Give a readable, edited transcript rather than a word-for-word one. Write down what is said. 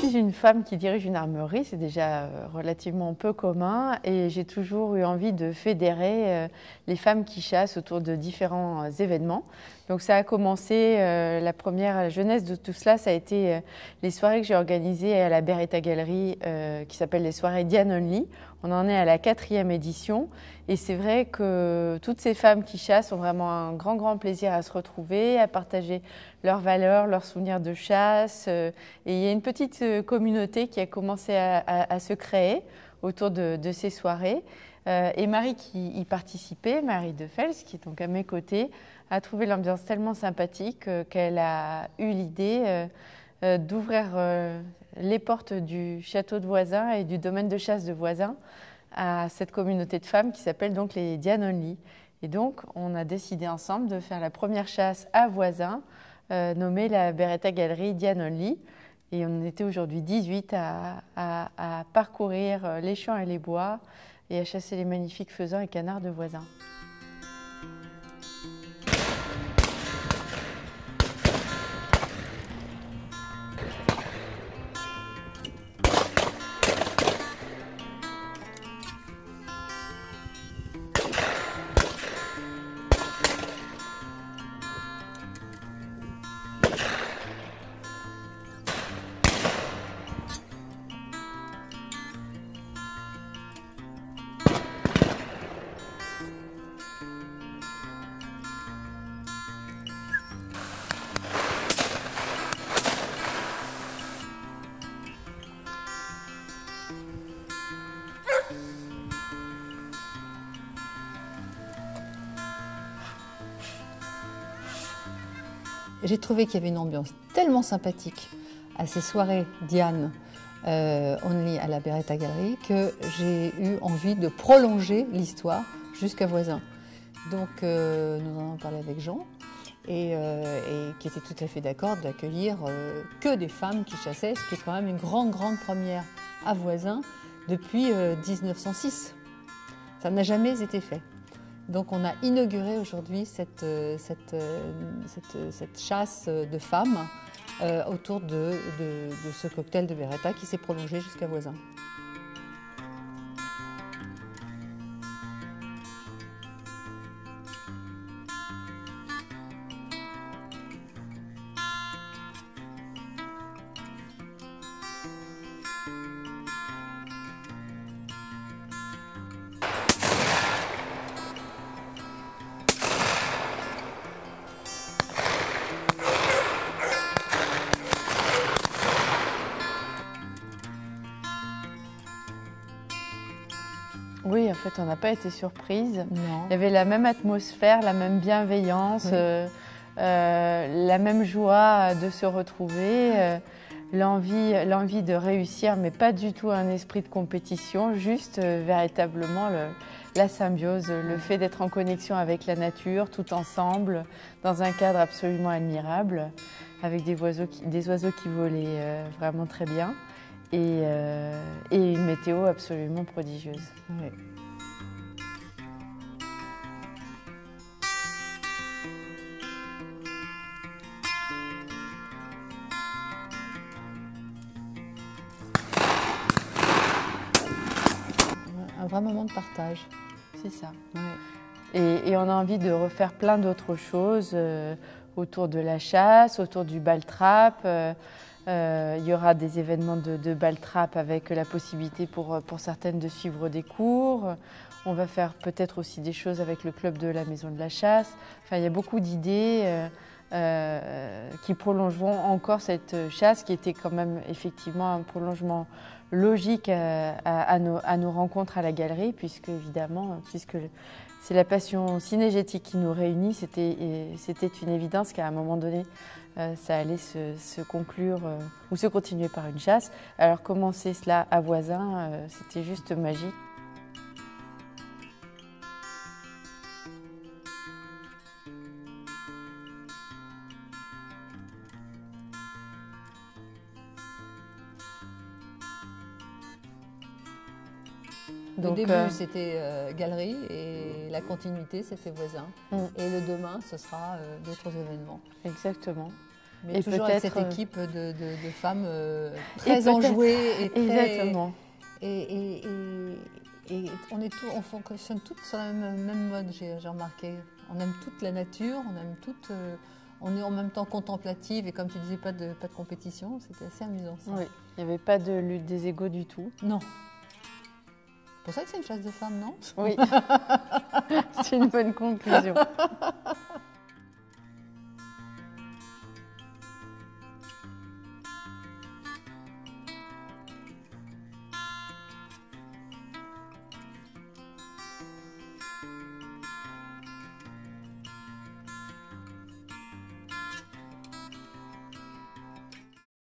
suis une femme qui dirige une armurerie, c'est déjà relativement peu commun, et j'ai toujours eu envie de fédérer les femmes qui chassent autour de différents événements. Donc ça a commencé, la première jeunesse de tout cela, ça a été les soirées que j'ai organisées à la Beretta Galerie, qui s'appellent les soirées Diane Only. On en est à la 4e édition, et c'est vrai que toutes ces femmes qui chassent ont vraiment un grand plaisir à se retrouver, à partager leurs valeurs, leurs souvenirs de chasse. Et il y a une petite communauté qui a commencé à se créer autour de ces soirées. Et Marie qui y participait, Marie Defels, qui est donc à mes côtés, a trouvé l'ambiance tellement sympathique qu'elle a eu l'idée d'ouvrir les portes du château de Voisins et du domaine de chasse de Voisins à cette communauté de femmes qui s'appelle donc les Diane Only. Et donc, on a décidé ensemble de faire la première chasse à Voisins, nommée la Beretta Galerie Diane Only. Et on était aujourd'hui 18 à parcourir les champs et les bois et à chasser les magnifiques faisans et canards de Voisins. J'ai trouvé qu'il y avait une ambiance tellement sympathique à ces soirées Diane Only à la Beretta Galerie que j'ai eu envie de prolonger l'histoire jusqu'à Voisins. Donc nous en avons parlé avec Jean et qui était tout à fait d'accord d'accueillir que des femmes qui chassaient, ce qui est quand même une grande première à Voisins depuis 1906. Ça n'a jamais été fait. Donc on a inauguré aujourd'hui cette chasse de femmes autour de ce cocktail de Beretta qui s'est prolongé jusqu'à Voisins. Oui, en fait, on n'a pas été surprise. Non. Il y avait la même atmosphère, la même bienveillance, oui. La même joie de se retrouver, l'envie de réussir, mais pas du tout un esprit de compétition, juste véritablement la symbiose, le fait d'être en connexion avec la nature, tout ensemble, dans un cadre absolument admirable, avec des oiseaux qui volaient vraiment très bien. Et une météo absolument prodigieuse. Oui. Un vrai moment de partage. C'est ça. Ouais. Et on a envie de refaire plein d'autres choses autour de la chasse, autour du bal-trap. Il y aura des événements de bal-trap avec la possibilité pour certaines de suivre des cours. On va faire peut-être aussi des choses avec le club de la Maison de la Chasse. Enfin, il y a beaucoup d'idées qui prolongeront encore cette chasse qui était quand même effectivement un prolongement logique à nos rencontres à la galerie, puisque c'est la passion cinégétique qui nous réunit. C'était une évidence qu'à un moment donné, ça allait se conclure ou se continuer par une chasse. Alors commencer cela à Voisins, c'était juste magique. Au début, c'était galerie et la continuité, c'était Voisins. Et le demain, ce sera d'autres événements. Exactement. Mais Et toujours avec cette peut-être, équipe de femmes très enjouées et très... Exactement. Et on fonctionne toutes sur la même mode, j'ai remarqué. On aime toute la nature, on aime toute... on est en même temps contemplative et comme tu disais, pas de compétition. C'était assez amusant, ça. Oui, il n'y avait pas de lutte des égos du tout. Non. C'est pour ça que c'est une chasse de femmes, non? Oui, c'est une bonne conclusion.